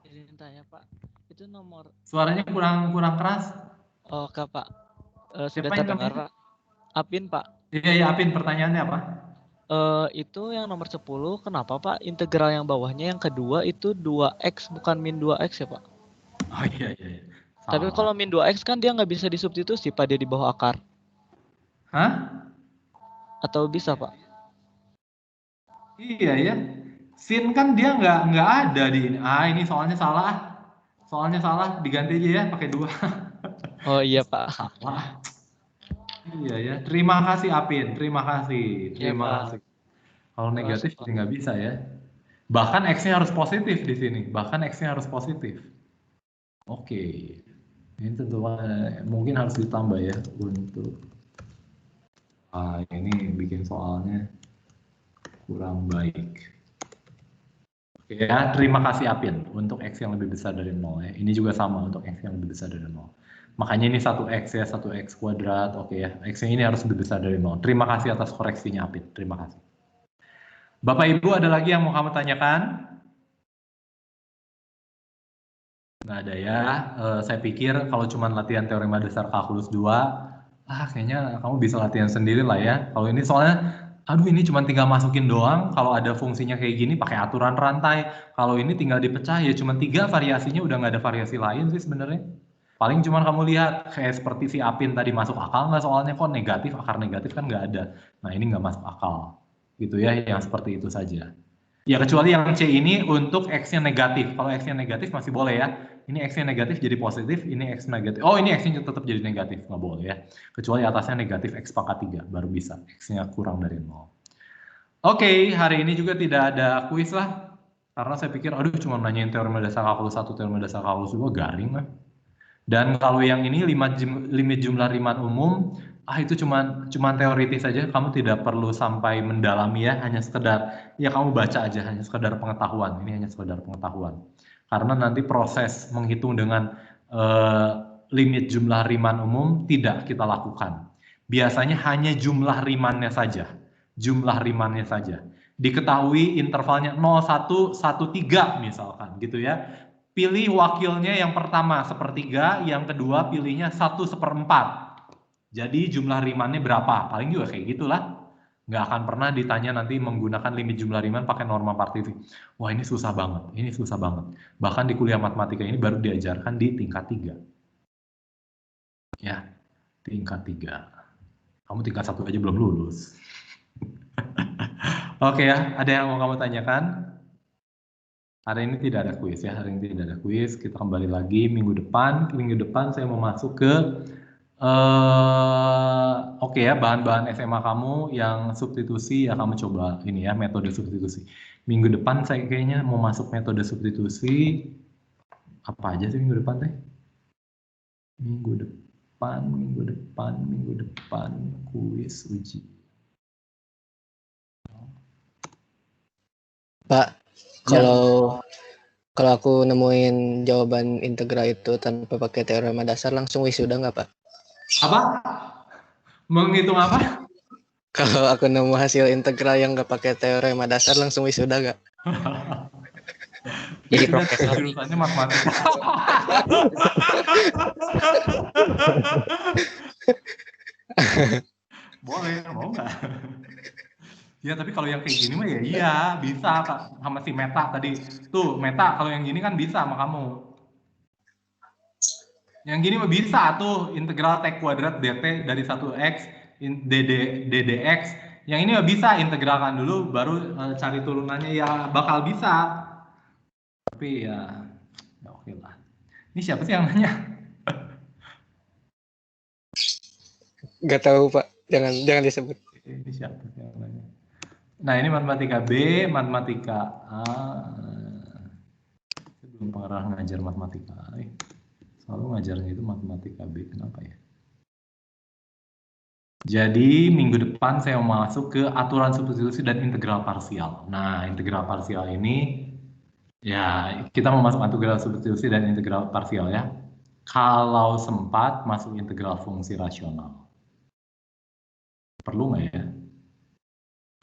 Izin tanya Pak, itu nomor. Suaranya kurang keras. Oke Pak, sudah Siapa yang terdengar namanya? Pak. Apin Pak. Iya Apin, pertanyaannya apa? Itu yang nomor 10, kenapa Pak integral yang bawahnya yang kedua itu 2x bukan min 2x ya Pak? Oh iya. Tapi Salah. kalau min 2x kan dia nggak bisa disubstitusi Pak, dia di bawah akar. Hah? Atau bisa Pak? Iya ya. Sin kan dia nggak ada di ini. Ini soalnya salah. Diganti aja ya pakai 2. Oh iya Pak. Salah. Iya ya. Terima kasih Apin. Terima kasih. Kalau negatif jadi nggak bisa ya. Bahkan X-nya harus positif di sini. Oke. Ini tentu mungkin harus ditambah ya untuk. Ini bikin soalnya kurang baik. Oke ya, terima kasih Apin untuk X yang lebih besar dari 0 ya. Ini juga sama untuk X yang lebih besar dari 0. Makanya ini 1X ya, 1X kuadrat. Oke ya, X-nya ini harus lebih besar dari 0. Terima kasih atas koreksinya Apin, terima kasih. Bapak Ibu ada lagi yang mau kamu tanyakan? Nggak ada ya, saya pikir kalau cuma latihan teorema dasar kalkulus 2, kayaknya kamu bisa latihan sendiri lah ya. Kalau ini soalnya ini cuma tinggal masukin doang, kalau ada fungsinya kayak gini pakai aturan rantai, kalau ini tinggal dipecah ya cuma 3 variasinya, udah nggak ada variasi lain sih sebenarnya. Paling cuma kamu lihat kayak seperti si Apin tadi masuk akal nggak, soalnya kok negatif, akar negatif kan nggak ada. Nah ini nggak masuk akal, gitu ya, yang seperti itu saja. Ya kecuali yang C ini untuk X-nya negatif, kalau X-nya negatif masih boleh ya. Ini X-nya negatif jadi positif, ini X negatif. Oh ini X-nya tetap jadi negatif, nggak boleh ya. Kecuali atasnya negatif X pangkat 3, baru bisa. X-nya kurang dari 0. Oke, hari ini juga tidak ada kuis lah. Karena saya pikir, cuma nanyain teorema dasar kalkulus 1, teorema dasar kalkulus 2, garing lah. Dan kalau yang ini limit jumlah Riemann umum, itu cuma teoritis saja, kamu tidak perlu sampai mendalami ya, hanya sekedar, ya kamu baca aja, hanya sekedar pengetahuan, ini hanya sekedar pengetahuan. Karena nanti proses menghitung dengan limit jumlah Riemann umum tidak kita lakukan. Biasanya hanya jumlah Riemann-nya saja. Diketahui intervalnya 0, 1, 1, 3 misalkan gitu ya. Pilih wakilnya yang pertama 1/3, yang kedua pilihnya 1/4. Jadi jumlah Riemann-nya berapa? Paling juga kayak gitulah. Nggak akan pernah ditanya nanti menggunakan limit jumlah Riemann pakai norma partitif. Wah ini susah banget. Bahkan di kuliah matematika ini baru diajarkan di tingkat 3. Ya, tingkat 3. Kamu tingkat 1 aja belum lulus. Oke ya, ada yang mau kamu tanyakan? Hari ini tidak ada kuis ya, kita kembali lagi minggu depan saya mau masuk ke oke ya, bahan-bahan SMA kamu yang substitusi ya, kamu coba ini ya, metode substitusi. Minggu depan saya kayaknya mau masuk metode substitusi. Apa aja sih minggu depan teh? Minggu depan kuis uji. Pak, kalau aku nemuin jawaban integral itu tanpa pakai teorema dasar langsung wisuda nggak, Pak? Apa? Menghitung apa? Kalau aku nemu hasil integral yang nggak pakai teorema dasar langsung wisuda nggak? Jadi profesor. Jurusannya matematika. Boleh, mau nggak? Ya tapi kalau yang kayak gini mah ya iya bisa Kak. Sama si Meta tadi. Tuh Meta kalau yang gini kan bisa sama kamu. Yang gini mah bisa tuh integral t kuadrat dt dari 1x ddx. Yang ini mah bisa integralkan dulu baru cari turunannya ya bakal bisa. Tapi ya oke lah. Ini siapa sih yang nanya? Nggak tahu, Pak. Jangan disebut. Ini siapa sih yang nanya? Nah ini matematika B, matematika A. Saya belum pernah ngajar matematika A. Selalu ngajarnya itu matematika B. Kenapa ya? Jadi minggu depan saya mau masuk ke aturan substitusi dan integral parsial. Nah integral parsial ini ya kita mau masuk integral substitusi dan integral parsial ya. Kalau sempat masuk integral fungsi rasional. Perlu nggak ya?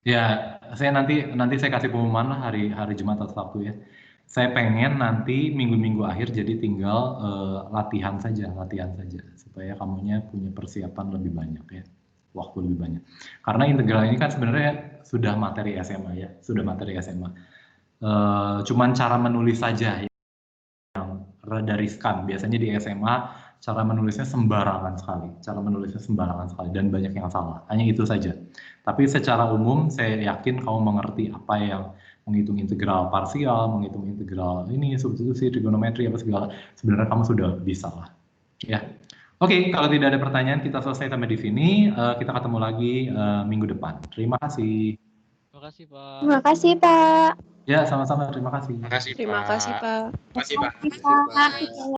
Ya, saya nanti saya kasih pengumuman lah hari Jumat atau Sabtu ya. Saya pengen nanti minggu-minggu akhir jadi tinggal latihan saja supaya kamunya punya persiapan lebih banyak ya, waktu lebih banyak. Karena integral ini kan sebenarnya sudah materi SMA ya, cuman cara menulis saja yang rada riskan. Biasanya di SMA cara menulisnya sembarangan sekali dan banyak yang salah. Hanya itu saja. Tapi secara umum saya yakin kamu mengerti apa yang menghitung integral parsial, menghitung integral ini substitusi, trigonometri apa segala. Sebenarnya kamu sudah bisa lah. Ya. Oke, kalau tidak ada pertanyaan kita selesai sampai di sini. Kita ketemu lagi minggu depan. Terima kasih. Terima kasih, Pak. Terima kasih, Pak. Ya, sama-sama. Terima kasih. Terima kasih, Pak. Terima kasih, Pak. Terima kasih, Pak. Terima kasih, Pak.